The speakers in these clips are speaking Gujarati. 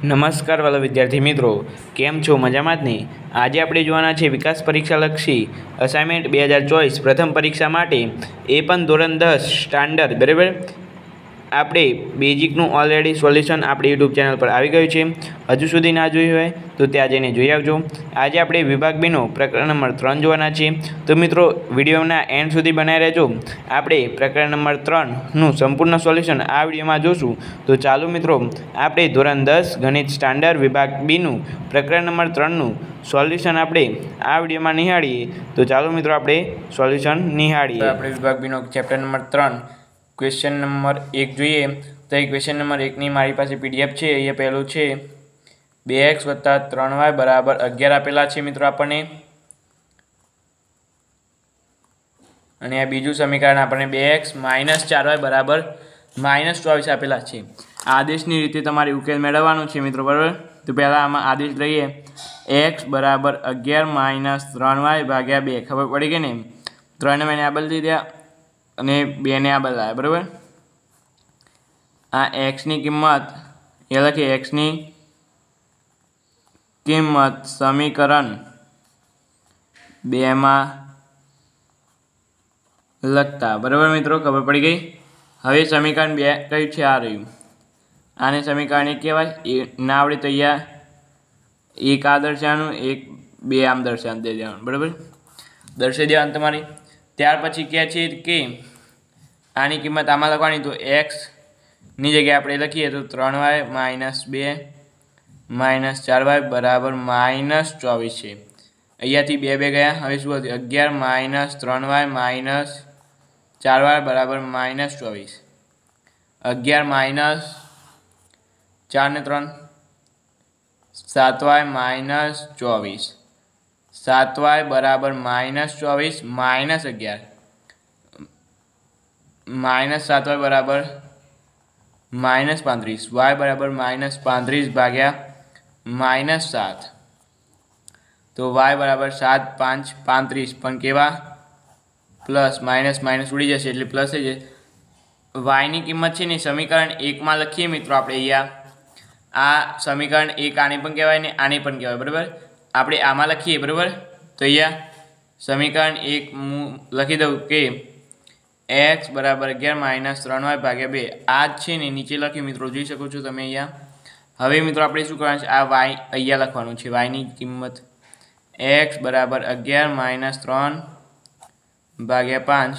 નમસ્કાર વાલા વિદ્યાર્થી મિત્રો, કેમ છો? મજામાં જ નહીં? આજે આપણે જોવાના છે વિકાસ પરીક્ષાલક્ષી અસાઇનમેન્ટ 2024 પ્રથમ પરીક્ષા માટે, એ પણ ધોરણ 10 સ્ટાન્ડર્ડ. બરાબર, આપણે બેઝિકનું ઓલરેડી સોલ્યુશન આપણી યુટ્યુબ ચેનલ પર આવી ગયું છે. હજુ સુધી ના જોયું હોય તો ત્યાં જઈને જોઈ આવજો. આજે આપણે વિભાગ બીનો પ્રકરણ નંબર 3 જોવાના છે. તો મિત્રો, વિડીયોના એન્ડ સુધી બનાવી રહેજો. આપણે પ્રકરણ નંબર 3નું સંપૂર્ણ સોલ્યુશન આ વિડીયોમાં જોશું. તો ચાલો મિત્રો, આપણે ધોરણ 10 ગણિત સ્ટાન્ડર્ડ વિભાગ બીનું પ્રકરણ નંબર 3નું સોલ્યુશન આપણે આ વિડીયોમાં નિહાળીએ. તો ચાલો મિત્રો, આપણે સોલ્યુશન નિહાળીએ. આપણે વિભાગ બીનો ચેપ્ટર નંબર 3 ક્વેશ્ચન નંબર 1 જોઈએ. તો એ ક્વેશ્ચન નંબર 1ની મારી પાસે પીડીએફ છે. એ પહેલું છે 2x + 3y = 11 આપેલા છે મિત્રો આપણને. અને આ બીજું સમીકરણ આપણને 2x - 4y = -24 આપેલા છે. આદેશની રીતે તમારે ઉકેલ મેળવવાનો છે મિત્રો. બરાબર, તો પહેલાં આમાં આદેશ લઈએ. x = 11 - 3y / 2. ખબર પડી ગઈ ને? 3 ને આ બદલી દીધા અને 2 ને આ બદલાયા. બરાબર, આ xની કિંમત એ લખીએ. xની કિંમત સમીકરણ 2 માં લખતા. બરાબર મિત્રો, ખબર પડી ગઈ. હવે સમીકરણ 2 કયું છે? આ રહ્યું. આને સમીકરણ 1 કહેવાય. એ ના આવડે તો અહીંયા એક આ દર્શાવવાનું, એક 2 આમ દર્શાવી દે દેવાનું. બરાબર, દર્શાવી દેવાનું તમારી. ત્યાર પછી કહે છે કે આની કિંમત આમાં લખવાની. તો xની જગ્યાએ આપણે લખીએ તો 3y - 2 - 4y = -24 છે. અહીંયાથી 2 2 ગયા. હવે શું હતું? 11 - 3y - 4y = -24. 11 - 4 ને 3 7y - 24. 7y = -24 - 11 - 7y = -7y y = -35/-7. તો y = 7 5 35. પણ કેવા? પ્લસ. માઇનસ ઉડી જશે એટલે પ્લસ થઈ જશે. વાયની કિંમત છે ને સમીકરણ 1 માં લખીએ મિત્રો. આપણે અહીંયા આ સમીકરણ 1 આને પણ કહેવાય ને આને પણ કહેવાય. બરાબર, આપણે આમાં લખીએ. બરાબર, તો અહીંયા સમીકરણ 1 હું લખી દઉં કે x = 11 - 3y / 2. આ જ છે ને નીચે લખ્યું મિત્રો, જોઈ શકો છો તમે અહીંયા. હવે મિત્રો આપણે શું કરવાનું છે? આ y અહીંયા લખવાનું છે. yની કિંમત x = 11 - 3/5.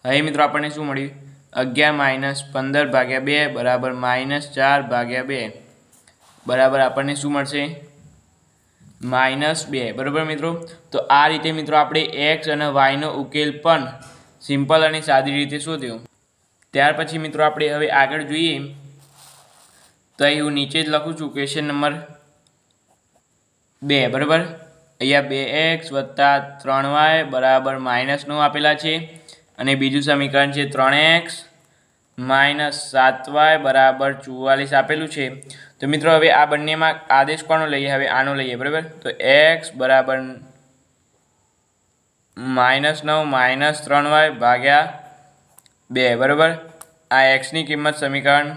હવે મિત્રો આપણને શું મળ્યું? 11 - 15/2 = -4/2. બરાબર, આપણને શું મળશે? -2. બરાબર મિત્રો, તો આ રીતે મિત્રો આપણે x અને yનો ઉકેલ પણ સિમ્પલ અને સાદી રીતે શોધ્યો. ત્યાર પછી મિત્રો આપણે હવે આગળ જોઈએ. તો અહીં હું નીચે જ લખું છું ક્વેશ્ચન નંબર 2. બરાબર, અહીંયા 2x + 3y = -9 આપેલા છે. અને બીજું સમીકરણ છે 3x - 7y = 44 આપેલું છે. તો મિત્રો હવે આ બંનેમાં આદેશ કોનો લઈએ? હવે આનો લઈએ. બરાબર, તો x = -9 - 3y / 2. બરાબર, આ xની કિંમત સમીકરણ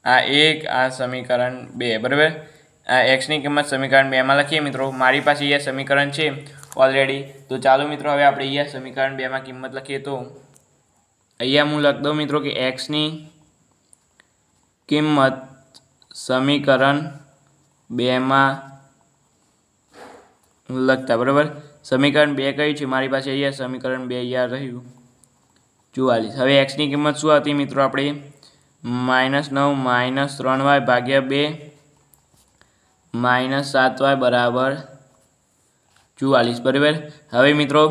આ 1, આ સમીકરણ 2. બરાબર, આ xની કિંમત સમીકરણ 2 માં લખીએ મિત્રો. મારી પાસે અહીંયા સમીકરણ છે ઓલરેડી. તો ચાલો મિત્રો, હવે આપણે અહીંયા સમીકરણ 2 માં કિંમત લખીએ. તો અહીંયા હું લખ દઉં મિત્રો કે xની કિંમત સમીકરણ 2 માં લખતા. બરાબર, સમીકરણ 2 કયું છે? મારી પાસે અહીંયા સમીકરણ 2 અહીંયા રહ્યું 44. હવે xની કિંમત શું હતી મિત્રો? આપણે -9 - 3y / 2 -7y = 44. બરાબર, હવે મિત્રો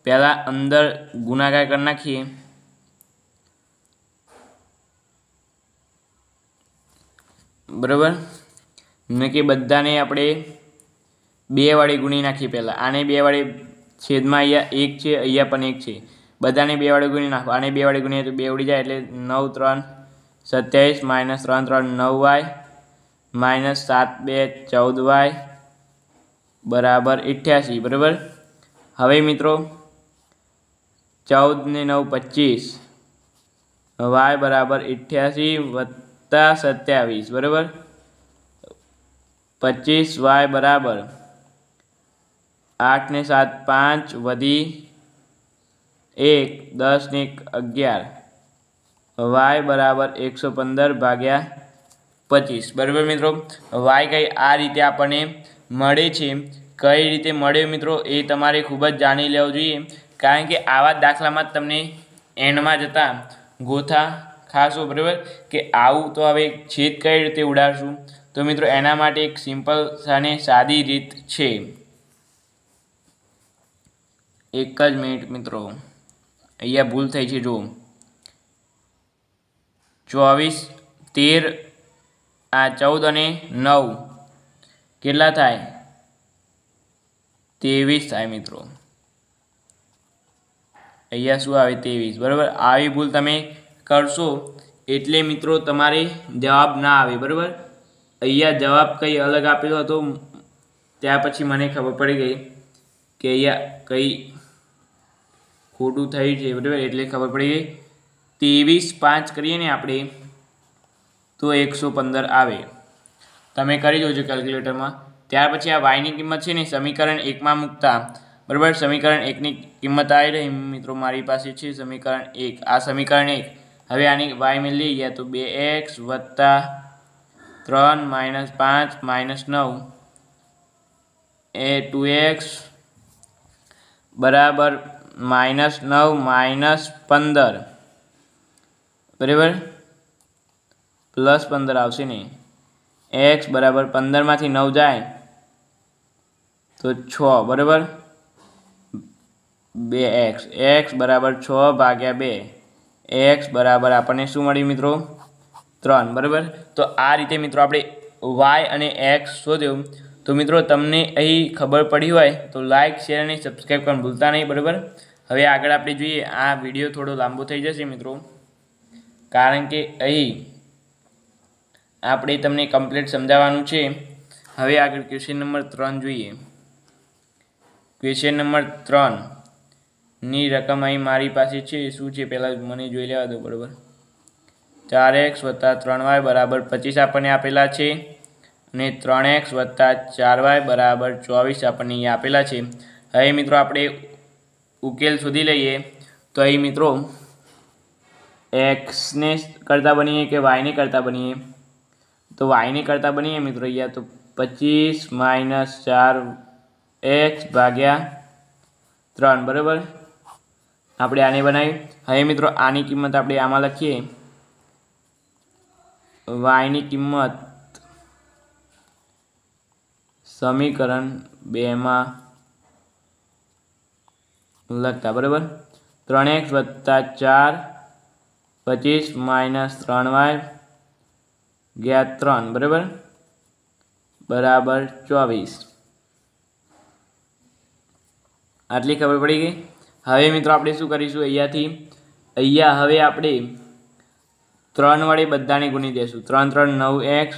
પહેલાં અંદર ગુણાકાર કરી નાખીએ. બરાબર, ને કે બધાને આપણે 2 વડે ગુણી નાખીએ. પહેલાં આને 2 વડે, છેદમાં અહીંયા 1 છે, અહીંયા પણ 1 છે. બધાને 2 વડે ગુણી નાખો. આને 2 વડે ગુણીએ તો 2 ઉડી જાય એટલે 9 3 27 - 3 3 9y -7 2 14y = 88. બરાબર, હવે મિત્રો 14 ને 9 25. y = 88 + 27. બરાબર, 25y બરાબર 8 ને 7 5 વધી 1 10 ને 11 y બરાબર 115 ભાગ્યા 25 બરાબર મિત્રો। y કઈ આ રીતે આપણને મળે છે। કઈ રીતે મળે મિત્રો એ તમારે ખૂબ જ જાણી લેવું જોઈએ, કારણ કે આવા દાખલામાં તમને એન્ડમાં જતા ગોથા ખાશો બરાબર કે આવું તો હવે છેદ કઈ રીતે ઉડાડશું। તો મિત્રો એના માટે એક સિમ્પલ અને સાદી રીત છે। એક જ મિનિટ મિત્રો, અહીંયા ભૂલ થઈ છે। જો 24 13 આ 14 અને 9 કેટલા થાય? 23 થાય મિત્રો। અહીંયા શું આવે? 23 બરાબર। આવી ભૂલ તમે કરશો એટલે મિત્રો તમારે જવાબ ના આવે બરાબર। અહીંયા જવાબ કંઈ અલગ આપેલો હતો, ત્યાર પછી મને ખબર પડી ગઈ કે અહીંયા કંઈ ખોટું થયું છે બરાબર, એટલે ખબર પડી ગઈ। 23 5 કરીએ ને આપણે તો 115 આવે। તમે કરી જોજો કેલ્ક્યુલેટરમાં। ત્યાર પછી આ વાયની કિંમત છે ને સમીકરણ 1માં મૂકતા બરાબર। સમીકરણ 1ની કિંમત આવી રહી મિત્રો મારી પાસે છે સમીકરણ 1। આ સમીકરણ 1 હવે આની વાય મેળવી ગયા તો 2x વત્તા 3 માઇનસ 5 માઇનસ 9 એ 2x બરાબર -9 માઇનસ 15 બરાબર પ્લસ 15 આવશે ને। x બરાબર 15માંથી 9 જાય તો 6 બરાબર 2x x બરાબર 6 ભાગ્યા 2 x બરાબર આપણને શું મળ્યું મિત્રો? 3 બરાબર। તો આ રીતે મિત્રો આપણે y અને x શોધ્યું। તો મિત્રો તમને અહીં ખબર પડી હોય તો લાઇક શેર અને સબસ્ક્રાઈબ કરવાનું ભૂલતા નહીં બરાબર। હવે આગળ આપણે જોઈએ। આ વિડીયો થોડો લાંબો થઈ જશે મિત્રો, કારણ કે અહીં આપણે તમને કમ્પ્લીટ સમજાવવાનું છે। હવે આગળ ક્વેશ્ચન નંબર 3 જોઈએ। ક્વેશ્ચન નંબર 3ની રકમ અહીં મારી પાસે છે। શું છે પહેલાં મને જોઈ લેવા દો બરાબર। 4x વત્તા 3y બરાબર 25 આપણને આપેલા છે, અને 3x વત્તા 4y બરાબર 24 આપણને અહીંયા આપેલા છે। હવે મિત્રો આપણે ઉકેલ શોધી લઈએ। તો અહીં મિત્રો એક્સને કરતાં બનીએ કે વાયને કરતાં બનીએ? તો વાયને કરતાં બનીએ મિત્રો। અહીંયા તો 25 માઇનસ 4x ભાગ્યા 3 બરાબર આપણે આને બનાવી। હવે મિત્રો આની કિંમત આપણે આમાં લખીએ। વાયની કિંમત સમીકરણ 2માં લખતા બરાબર 3x વત્તા 4 25 માઇનસ 3y ગયા 3 બરાબર બરાબર 24। આટલી ખબર પડી ગઈ। હવે મિત્રો આપણે શું કરીશું? અહીંયા હવે આપણે 3 વડે બધાને ગુણી દઈશું। 3 3 9x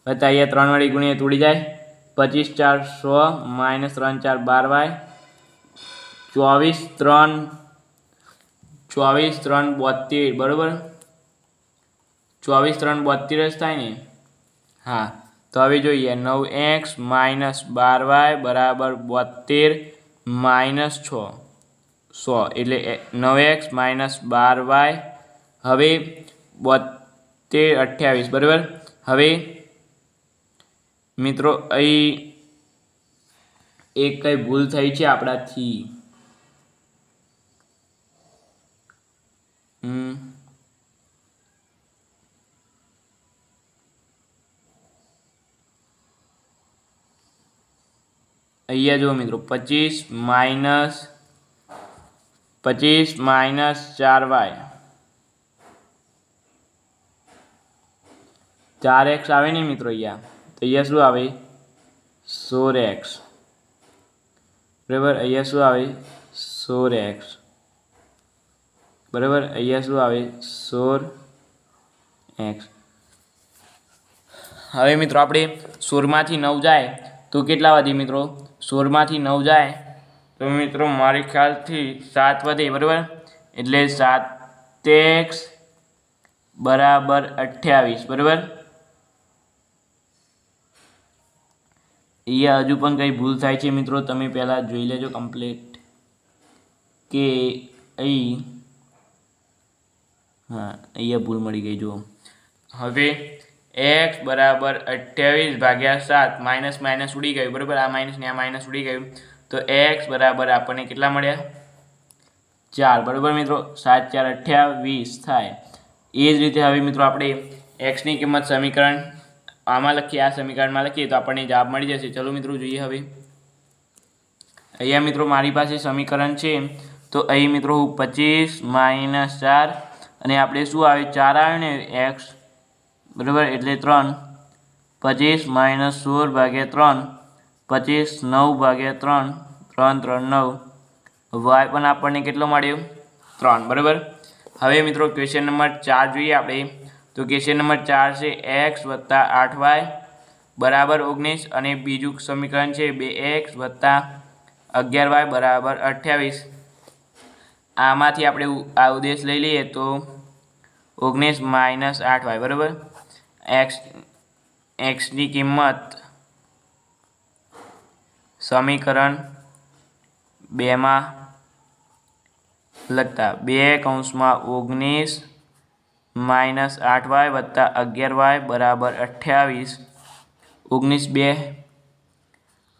વત્તા અહીંયા 3 વડે ગુણીએ તો ઉડી જાય 25 4 100 માઇનસ 3 4 12y 24 3 72 બરાબર 24 3 72 જ થાય ને? હા, તો હવે જોઈએ 9x માઇનસ 12y બરાબર 72 માઇનસ 100 એટલે 9x માઇનસ 12y હવે 72 28 બરાબર। હવે મિત્રો અહીં એક કઈ ભૂલ થઈ છે આપણાથી। અહીંયા જુઓ મિત્રો 25 માઇનસ 4y 4x આવે ને મિત્રો અહીંયા, તો અહીંયા શું આવે 16x બરાબર। અહીંયા શું આવે 16x બરાબર। અહીંયા શું આવે 16x। હવે મિત્રો આપણે 16માંથી 9 જાય તો કેટલા વધે મિત્રો? 16માંથી 9 જાય તો મિત્રો મારી ખ્યાલથી 7 વધે બરાબર, એટલે 7x બરાબર 28 બરાબર। અહીંયા હજુ પણ કંઈ ભૂલ થાય છે મિત્રો, તમે પહેલાં જોઈ લેજો કમ્પ્લીટ કે અહીં હા અહીંયા ભૂલ મળી ગઈ. જુઓ હવે x બરાબર 28/7 માઇનસ માઇનસ ઉડી ગયું બરાબર, આ માઇનસ ને આ માઇનસ ઉડી ગયું તો x બરાબર આપણને કેટલા મળ્યા 4 બરાબર મિત્રો. 7 4 28 થાય. એ જ રીતે હવે મિત્રો આપણે x ની કિંમત સમીકરણ આમાં લખીએ, આ સમીકરણમાં લખીએ તો આપણને જવાબ મળી જશે. ચલો મિત્રો જોઈએ. હવે અહીંયા મિત્રો મારી પાસે સમીકરણ છે તો અહીં મિત્રો 25 - 4 અને આપણે શું આવે 4 આવે ને x બરાબર એટલે 3 25 - 16/3 25 9/3 3 3 9 y પણ આપણને કેટલો મળ્યો 3 બરાબર. હવે મિત્રો ક્વેશ્ચન નંબર 4 જોઈએ આપણે તો ક્વેશ્ચન નંબર 4 છે x + 8y બરાબર 19 અને બીજું સમીકરણ છે 2x + 11y બરાબર 28. આમાંથી આપણે આ ઉદ્દેશ લઈ લઈએ તો 19 - 8y બરાબર. x ની કિંમત સમીકરણ 2 માં લખતા 2 કૌંસમાં 19 - 8y + 11y બરાબર 28. 19 2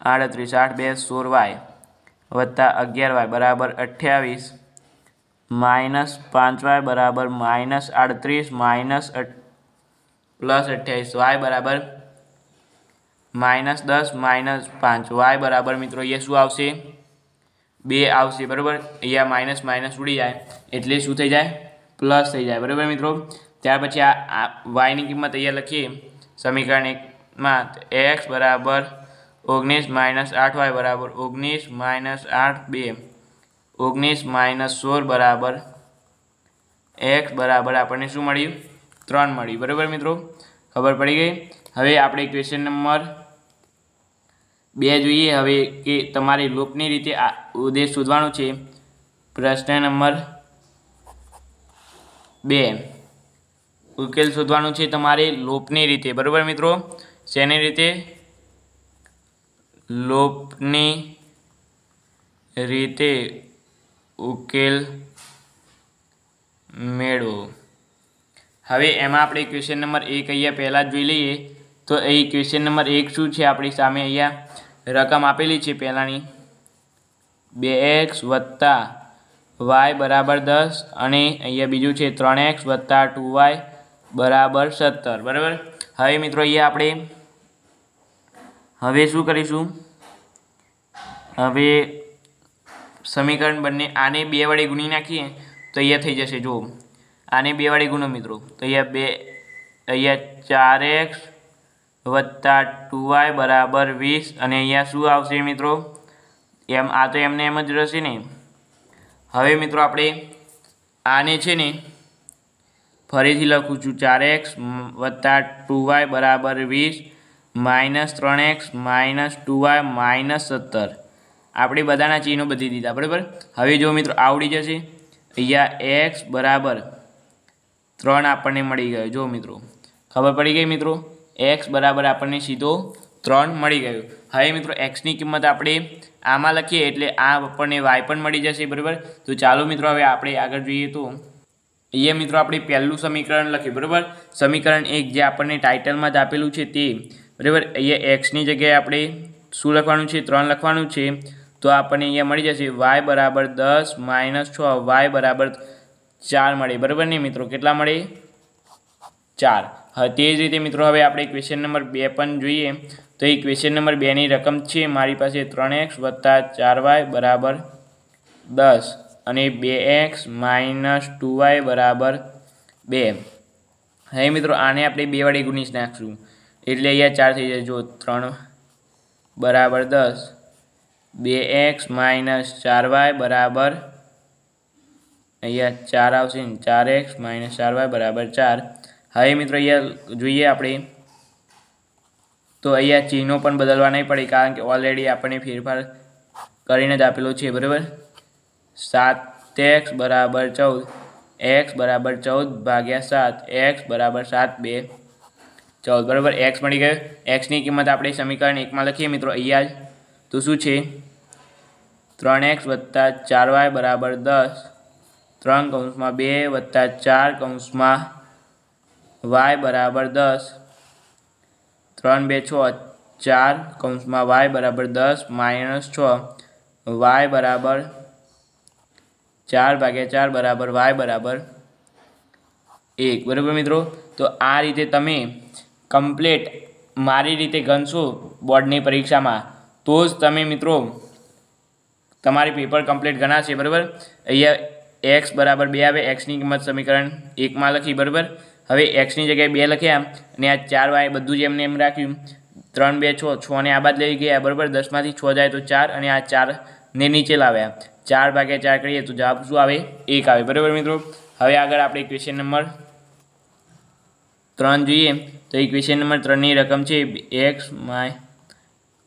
38 8 2 16y વત્તા 11y બરાબર 28 માઇનસ 5y બરાબર -38 માઇનસ +28 y બરાબર -10 -5 y બરાબર મિત્રો અહીંયા શું આવશે 2 આવશે બરાબર. અહીંયા માઇનસ માઇનસ ઉડી જાય એટલે શું થઈ જાય પ્લસ થઈ જાય બરાબર મિત્રો. ત્યાર પછી આ y ની કિંમત અહીંયા લખીએ સમીકરણ 1 માં x બરાબર 19 - 8y બરાબર 19 - 8 2 19 - 16 બરાબર x બરાબર આપણને શું મળ્યું 3 મળ્યું બરાબર મિત્રો. ખબર પડી ગઈ. હવે આપણે ક્વેશ્ચન નંબર 2 જોઈએ. હવે કે તમારે લૂપની રીતે આ ઉદ્દેશ શોધવાનો છે. પ્રશ્ન નંબર 2 ઉકેલ શોધવાનો છે તમારે લૂપની રીતે બરાબર મિત્રો. શેની રીતે લૂપની રીતે ઉકેલ મેળવો. હવે એમાં આપણે ક્વેશ્ચન નંબર 1 અહીંયા પહેલાં જ જોઈ લઈએ તો અહીં ક્વેશ્ચન નંબર 1 શું છે આપણી સામે અહીંયા રકમ આપેલી છે પહેલાંની 2x + y બરાબર 10 અને અહીંયા બીજું છે 3x + 2y બરાબર 17 બરાબર. હવે મિત્રો અહીંયા આપણે હવે શું કરીશું હવે સમીકરણ બંને આને 2 વડે ગુણી નાખીએ તો અહીંયા થઈ જશે. જો આને 2 વડે ગુણો મિત્રો તો અહીંયા 4x + 2y બરાબર 20 અને અહીંયા શું આવશે મિત્રો એમ આ તો એમને એમ જ રહેશે ને. હવે મિત્રો આપણે આને છે ને ફરીથી લખું છું 4x + 2y બરાબર 20 -3x - 2y -17 આપણે બધાના ચિહ્નો બદલી દીધા બરાબર. હવે જો મિત્રો આવડી જશે અહીંયા x બરાબર 3 આપણને મળી ગયો. જો મિત્રો ખબર પડી ગઈ મિત્રો x બરાબર આપણને સીધો 3 મળી ગયું. હવે મિત્રો x ની કિંમત આપણે આમાં લખીએ એટલે આ આપણને y પણ મળી જશે બરાબર. તો ચાલો મિત્રો હવે આપણે આગળ જોઈએ તો અહીંયા મિત્રો આપણે પહેલું સમીકરણ લખ્યું બરાબર. સમીકરણ 1 જે આપણને ટાઇટલમાં જ આપેલું છે તે બરાબર. અહીંયા x ની જગ્યાએ આપણે શું લખવાનું છે 3 લખવાનું છે તો આપણને અહીંયા મળી જશે y બરાબર 10 - 6 y બરાબર 4 મળે બરાબર ને મિત્રો. કેટલા મળે 4. હવે તે જ રીતે મિત્રો હવે આપણે ક્વેશ્ચન નંબર 2 પણ જોઈએ તો એ ક્વેશ્ચન નંબર 2 ની રકમ છે મારી પાસે 3x + 4y બરાબર 10 અને 2x - 2y બરાબર 2. હવે મિત્રો આને આપણે 2 વડે ગુણી નાખશું એટલે અહીંયા 4 થઈ જાય. જો 3 બરાબર 10 2x - 4y બરાબર અહીંયા 4 આવશે ને 4x - 4y બરાબર 4. હવે મિત્રો અહીંયા જોઈએ આપણે તો અહીંયા ચિહ્નો પણ બદલવા નહીં પડે કારણ કે ઓલરેડી આપણને ફેરફાર કરીને જ આપેલો છે બરાબર. 7x બરાબર 14 x બરાબર 14/7 x બરાબર 7 2 14 બરાબર એક્સ મળી ગયો। એક્સની કિંમત આપણે સમીકરણ 1 માં લખીએ મિત્રો અહીંયા જ, તો શું છે 3x + 4y બરાબર 10, 3 કૌંસમાં 2 + 4 કૌંસમાં y બરાબર 10, 3 2 6, 4 કૌંસમાં y બરાબર 10 -6, y બરાબર 4/4 બરાબર y બરાબર 1 બરાબર મિત્રો। તો આ રીતે તમે કમ્પ્લીટ મારી રીતે ગણશો બોર્ડની પરીક્ષામાં તો જ તમે મિત્રો તમારી પેપર કમ્પ્લીટ ગણાશે બરાબર। અહીંયા x બરાબર 2 આવે, xની કિંમત સમીકરણ 1 માં લખી બરાબર। હવે xની જગ્યાએ 2 લખ્યા અને આ 4y બધું જ એમને એમ રાખ્યું, 3 2 6, 6 ને આ બાદ લઈ ગયા બરાબર, 10 માંથી 6 જાય તો 4 અને આ 4 ને નીચે લાવ્યા, 4/4 કરીએ તો જવાબ શું આવે 1 આવે બરાબર મિત્રો। હવે આગળ આપણે ક્વેશ્ચન નંબર 3 જોઈએ તો એ ક્વેશ્ચન નંબર 3 ની રકમ છે x -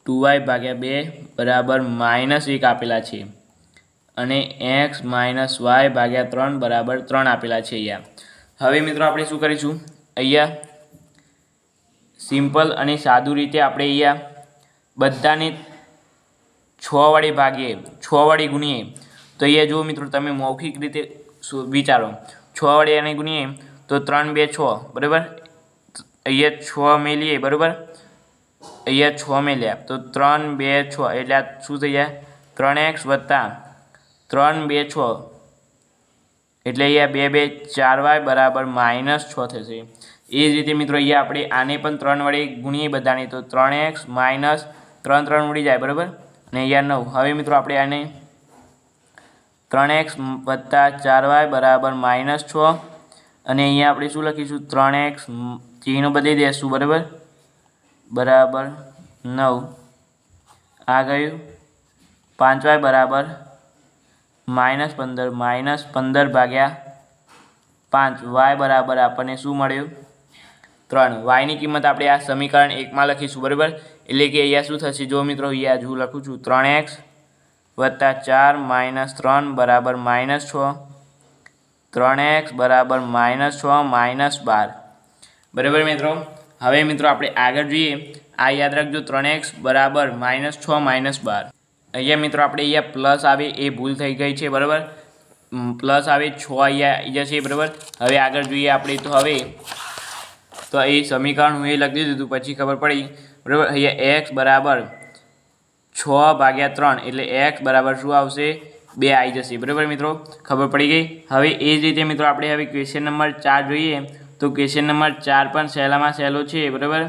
2y/2 બરાબર -1 આપેલા છે અને x - y/3 બરાબર 3 આપેલા છે અહીંયા। હવે મિત્રો આપણે શું કરીશું, અહીંયા સિમ્પલ અને સાદું રીતે આપણે અહીંયા બધાને 6 વડે ભાગીએ, 6 વડે ગુણીએ તો અહીંયા જો મિત્રો તમે મૌખિક રીતે વિચારો, 6 વડે એને ગુણીએ તો 3 2 6 બરાબર, અહીંયા 6 મેલીએ બરાબર, અહીંયા 6 મેલ્યા તો 3 2 6 એટલે આ શું થઈ જાય 3x + 3 2 6 એટલે અહીંયા 2 2 4y બરાબર -6 થશે। એ જ રીતે મિત્રો અહીંયા આપણે આને પણ 3 વડે ગુણીએ બધાને તો 3x - 3 3 ઉડી જાય બરાબર અને અહીંયા 9। હવે મિત્રો આપણે આને 3x + 4y બરાબર -6 અને અહીંયા આપણે શું લખીશું 3x ચિહ્ન બદલી દઈશું બરાબર, બરાબર 9 આ ગયું, 5y બરાબર -15 -15/5, y બરાબર આપણને શું મળ્યું 3। y ની કિંમત આપણે આ સમીકરણ 1 માં લખીશું બરાબર, એટલે કે અહીંયા શું થશે જો મિત્રો અહીંયા જો લખું છું 3x + 4 - 3 બરાબર -6, 3x બરાબર -6 -12 બરાબર મિત્રો। હવે મિત્રો આપણે આગળ જોઈએ, આ યાદ રાખજો 3x બરાબર -6 -12। અહીંયા મિત્રો આપણે અહીંયા પ્લસ આવે એ ભૂલ થઈ ગઈ છે બરાબર, પ્લસ આવે 6 અહીંયા જશે બરાબર। હવે આગળ જોઈએ આપણે તો હવે તો એ સમીકરણ હું એ લખી દીધું પછી ખબર પડી બરાબર। અહીંયા x બરાબર 6/3 એટલે x બરાબર શું આવશે 2 આવી જશે બરાબર મિત્રો, ખબર પડી ગઈ। હવે એ જ રીતે મિત્રો આપણે હવે ક્વેશ્ચન નંબર 4 જોઈએ તો ક્વેશ્ચન નંબર 4 પણ સહેલામાં સહેલો છે બરાબર।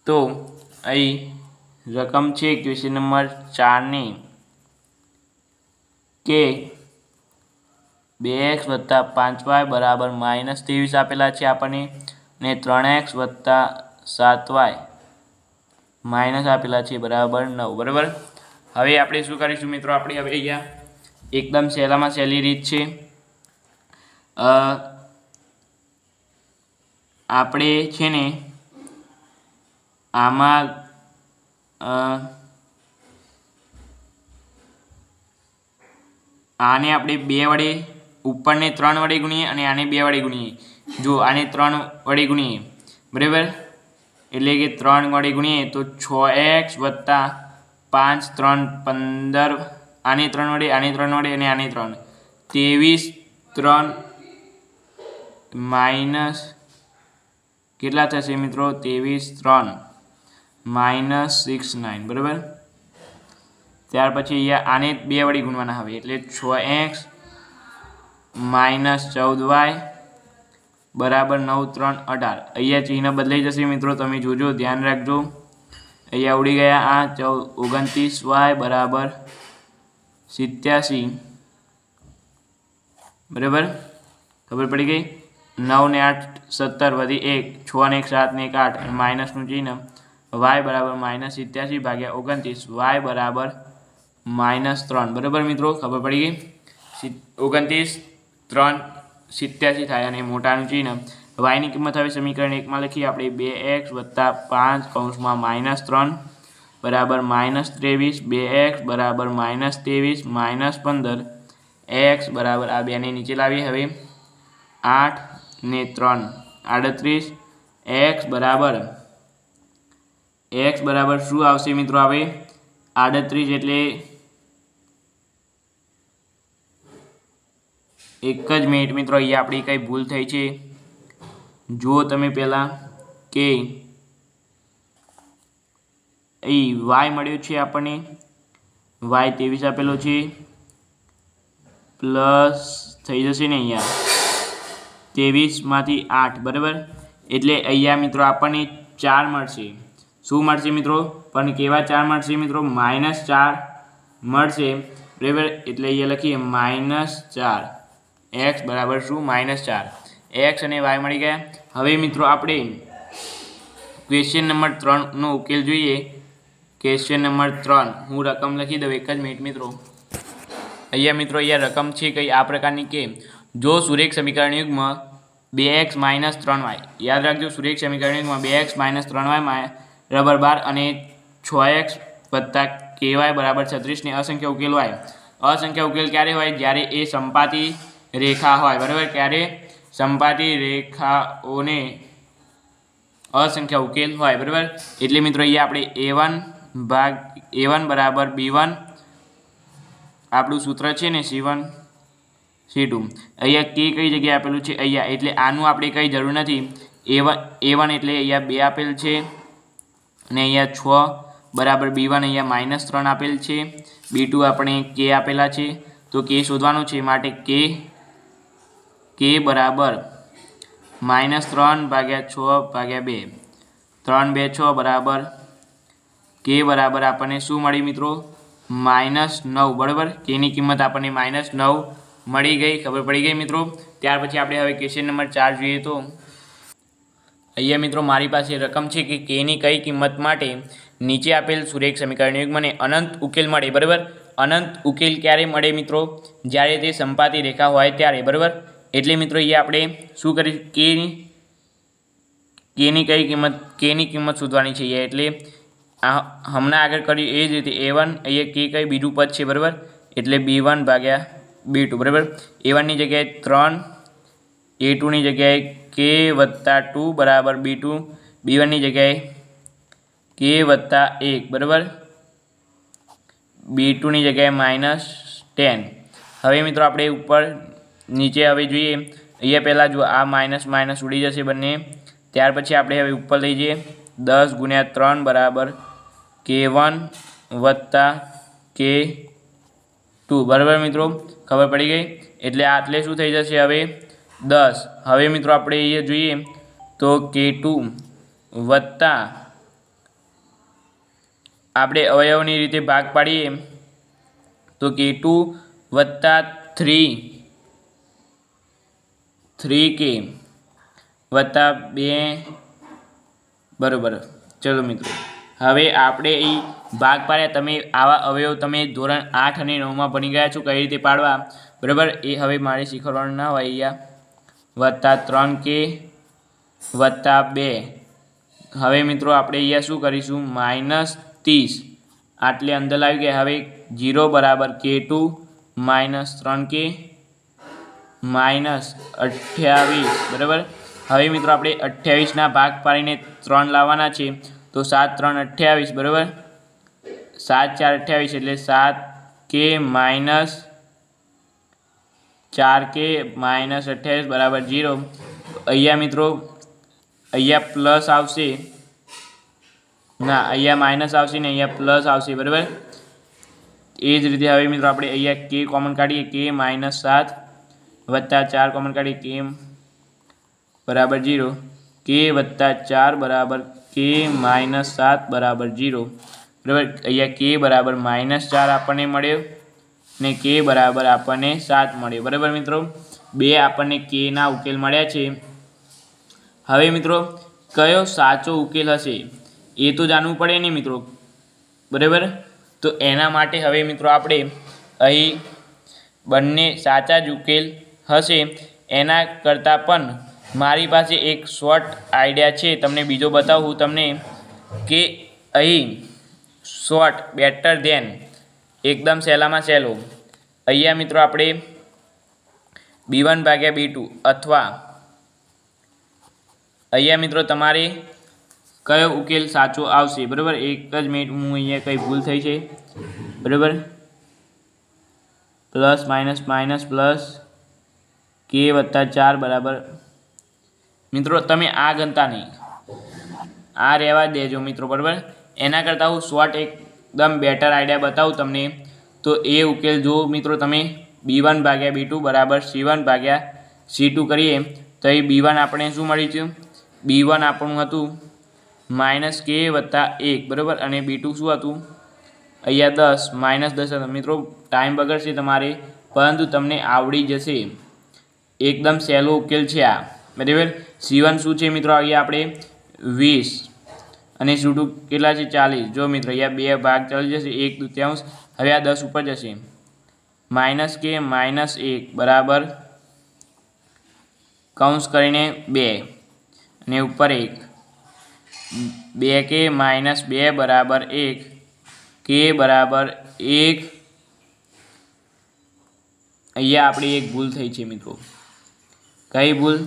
તો અહીં રકમ છે ક્વેશ્ચન નંબર 4 ની કે 2x + 5y બરાબર -23 આપેલા છે આપણને ને 3x + 7y માઇનસ આપેલા છે બરાબર 9 બરાબર। હવે આપણે શું કરીશું મિત્રો, આપણે હવે અહીંયા એકદમ સહેલામાં સહેલી રીત છે, આપણે છે ને આમાં આને આપણે 2 વડે ઉપરને 3 વડે ગુણીએ અને આને 2 વડે ગુણીએ, જો આને 3 વડે ગુણીએ બરાબર એટલે કે 3 વડે ગુણીએ તો 6x + 5 3 15, આને 3 વડે આને 3 વડે અને આને 3 23 3 માઇનસ કેટલા થશે મિત્રો 23 3 -69 બરાબર। ત્યાર પછી અહીંયા આને 2 વડે ગુણવાના હવે એટલે 6x - 14y બરાબર 9 3 18। અહીંયા ચિહ્ન બદલાઈ જશે મિત્રો, તમે જોજો ધ્યાન રાખજો, અહીંયા ઉડી ગયા આ 29y બરાબર 87 બરાબર, ખબર પડી ગઈ। 9 ને 8 17 વધી 1, 6 ને 1 7 ને 1 8 અને માઇનસનું ચિહ્ન, y બરાબર -87/29, y બરાબર -3 બરાબર મિત્રો, ખબર પડી ગઈ। 29 3 87 થાય અને મોટાનું ચિહ્ન, y ની કિંમત હવે સમીકરણ 1 માં લખીએ આપણે 2x + 5 કૌંસમાં -3 બરાબર -23, 2x બરાબર -23 -15, x બરાબર આ 2 ને નીચે લાવીએ હવે 8 ને 3 38 x બરાબર શું આવશે મિત્રો? આવે 38 એટલે એક જ મિનિટ મિત્રો, અહીંયા આપણી કંઈ ભૂલ થઈ છે. જુઓ તમે પહેલાં કે અહીં y મળ્યો છે આપણને, y 23 આપેલો છે, પ્લસ થઈ જશે ને અહીંયા 23 માંથી 8 બરાબર. એટલે અહીંયા મિત્રો આપણને 4 મળશે. શું મળશે મિત્રો? પણ કેવા 4 મળશે મિત્રો? -4 મળશે બરાબર. એટલે અહીંયા લખીએ -4 x બરાબર શું? -4. x અને y મળી ગયા. હવે મિત્રો આપણે ક્વેશ્ચન નંબર 3 નો ઉકેલ જોઈએ. ક્વેશ્ચન નંબર 3 હું રકમ લખી દઉં, એક જ મિનિટ મિત્રો. અહીંયા રકમ છે કઈ આ પ્રકારની કે જો સુરેખ સમીકરણ યુગ્મ 2x - 3y, યાદ રાખજો સુરેખ સમીકરણ યુગ્મ 2x - 3y = અને 6x + ky = 36 ને અસંખ્ય ઉકેલ હોય. અસંખ્ય ઉકેલ ક્યારે હોય? જ્યારે એ સંપાતી રેખા હોય બરાબર. ક્યારે? સંપાતી રેખાઓને અસંખ્ય ઉકેલ હોય બરાબર. એટલે મિત્રો અહીંયા આપણે a1 બરાબર b1 આપણું સૂત્ર છે ને c1 c2. અહીંયા કે કઈ જગ્યાએ આપેલું છે? અહીંયા. એટલે આનું આપણે કંઈ જરૂર નથી. a1 એટલે અહીંયા 2 આપેલ છે અને અહીંયા 6 બરાબર b1 અહીંયા -3 આપેલ છે. b2 આપણે k આપેલા છે, તો k શોધવાનું છે. માટે k બરાબર -3/6/2 3 2 6 બરાબર k બરાબર આપણને શું મળી મિત્રો? -9 બરાબર. k ની કિંમત આપણને -9 મળી ગઈ. ખબર પડી ગઈ મિત્રો. ત્યાર પછી આપણે હવે ક્વેશ્ચન નંબર 4 જોઈએ. તો અહીંયા મિત્રો મારી પાસે રકમ છે કે k ની કઈ કિંમત માટે નીચે આપેલ સુરેખ સમીકરણ યુગ્મને અનંત ઉકેલ મળે બરાબર. અનંત ઉકેલ ક્યારે મળે મિત્રો? જ્યારે તે સંપાતી રેખા હોય ત્યારે બરાબર. એટલે મિત્રો અહીંયા આપણે શું કરીશું? k ની કઈ કિંમત? k ની કિંમત શોધવાની છે. એટલે હમણાં આગળ કર્યું એ જ રીતે a1 અહીંયા k કઈ બીજું પદ છે બરાબર. એટલે b1/b2 બરાબર. a1 ની જગ્યાએ 3, a2 ની જગ્યાએ k + 2 બરાબર b2, b1 ની જગ્યાએ k + 1 બરાબર, b2 ની જગ્યાએ -10. હવે મિત્રો આપણે ઉપર નીચે હવે જોઈએ. અહીંયા પહેલાં જો આ માઇનસ ઉડી જશે બંને. ત્યાર પછી આપણે હવે ઉપર લઈ જઈએ. 10 × 3 બરાબર k1 + k2 બરાબર મિત્રો. ખબર પડી ગઈ. એટલે આટલે શું થઈ જશે હવે? 10. હવે મિત્રો આપણે અહીંયા જોઈએ તો k2 વત્તા આપણે અવયવની રીતે ભાગ પાડીએ તો k2 + 3k + 2 બરાબર. ચલો મિત્રો હવે આપણે અહીં ભાગ પાડ્યા. તમે આવા અવયવ તમે ધોરણ 8 અને 9માં ભણી ગયા છો કઈ રીતે પાડવા બરાબર. એ હવે મારે શીખવાડવાનું ના હોય. અહીંયા +3k + 2. હવે મિત્રો આપણે અહીંયા શું કરીશું? -30 આટલે અંદર લાવી ગયા. હવે 0 બરાબર k2 -3k -28 બરાબર. હવે મિત્રો આપણે 28ના ભાગ પાડીને 3 લાવવાના છે. તો 7 × 3 = 28 બરાબર. 7 × 4 = 28 એટલે 7k -4k બરાબર 0. અહીંયા મિત્રો અહીંયા પ્લસ આવશે ના, અહીંયા માઇનસ આવશે ને અહીંયા પ્લસ આવશે બરાબર. એ જ રીતે હવે મિત્રો આપણે અહીંયા k કોમન કાઢીએ. k -7 + 4 કોમન કાઢીએ. k બરાબર 0. k + 4 બરાબર k -7 બરાબર 0 બરાબર. અહીંયા k બરાબર -4 આપણને મળ્યો ને k બરાબર આપણને 7 મળ્યો બરાબર મિત્રો. 2 આપણને k ના ઉકેલ મળ્યા છે. હવે મિત્રો કયો સાચો ઉકેલ હશે એ તો જાણવું પડે ને મિત્રો બરાબર. તો એના માટે હવે મિત્રો આપણે અહીં બંને સાચા જ ઉકેલ હશે. એના કરતાં પણ મારી પાસે એક શોર્ટ આઈડિયા છે. તમને બીજો બતાવું હું તમને કે અહીં શોર્ટ બેટર ધેન એકદમ સહેલામાં સહેલો. અહીંયા મિત્રો આપણે b1/b2 અથવા અહીંયા મિત્રો તમારે કયો ઉકેલ સાચો આવશે બરાબર. એક જ મિનિટ, હું અહીંયા કંઈ ભૂલ થઈ છે બરાબર. પ્લસ માઇનસ માઇનસ પ્લસ કે વત્તા 4 બરાબર. મિત્રો તમે આ ગણતા નહીં, આ રહેવા દેજો મિત્રો બરાબર. એના કરતાં હું શોર્ટ એકદમ બેટર આઈડિયા બતાવું તમને. તો એ ઉકેલ જો મિત્રો તમે b1 ભાગ્યા b2 બરાબર c1 ભાગ્યા c2 કરીએ તો એ b1 આપણે શું મળ્યું છે? b1 આપણું હતું માઇનસ કે વત્તા 1 બરાબર, અને b2 શું હતું અહીંયા 10 માઇનસ 10 હતા. મિત્રો ટાઈમ બગડશે તમારે, પરંતુ તમને આવડી જશે. એકદમ સહેલો ઉકેલ છે આ બરાબર. c1 શું છે મિત્રો? અહીંયા આપણે 20 અને c2 કેટલા છે? 40. જો મિત્રો અહીંયા 2 ભાગ ચાલી જશે, 1/2. હવે આ 10 ઉપર જશે, માઇનસ કે માઇનસ 1 બરાબર કૌંસ કરીને 2 અને ઉપર 1, 2 કે માઇનસ 2 બરાબર 1, કે બરાબર 1. અહીંયા આપણી એક ભૂલ થઈ છે મિત્રો. કઈ ભૂલ?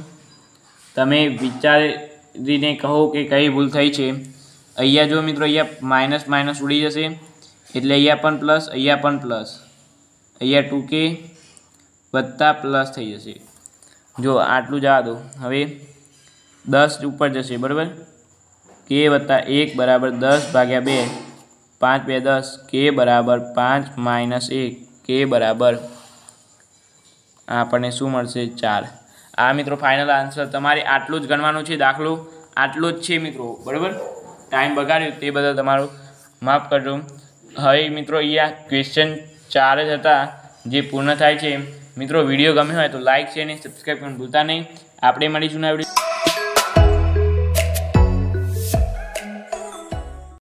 તમે વિચારીને કહો કે કઈ ભૂલ થઈ છે. અહીંયા જો મિત્રો અહીંયા માઇનસ માઇનસ ઉડી જશે એટલે અહીંયા પણ પ્લસ, અહીંયા પણ પ્લસ, અહીંયા 2k વત્તા પ્લસ થઈ જશે. જો આટલું જવા દો. હવે 10 ઉપર જશે બરાબર. કે વત્તા 1 બરાબર 10 ભાગ્યા 2, 5 2 10, કે બરાબર 5 માઇનસ 1, કે બરાબર આપણને શું મળશે? 4. આ મિત્રો ફાઇનલ આન્સર. તમારે આટલું જ ગણવાનું છે. દાખલો આટલો જ છે મિત્રો બરાબર. ટાઈમ બગાડ્યો તે બદલ તમારું માફ કરજો. હવે મિત્રો અહીંયા ક્વેશ્ચન 4 જ હતા જે પૂર્ણ થાય છે. મિત્રો વિડીયો ગમ્યો હોય તો લાઇક, શેર અને સબસ્ક્રાઈબ કરવાનું ભૂલતા નહીં. આપણે મળીશું નવા વિડીયો.